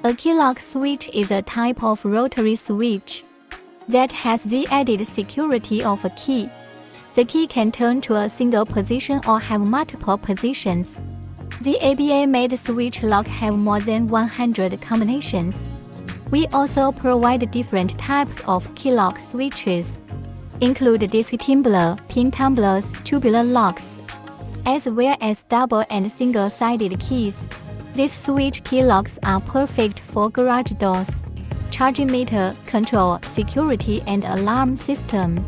A key lock switch is a type of rotary switch that has the added security of a key. The key can turn to a single position or have multiple positions. The ABA-made switch lock have more than 100 combinations. We also provide different types of key lock switches, include disc tumbler, pin tumblers, tubular locks, as well as double and single-sided keys. These switch key locks are perfect for garage doors, charging meter, control, security, and alarm system.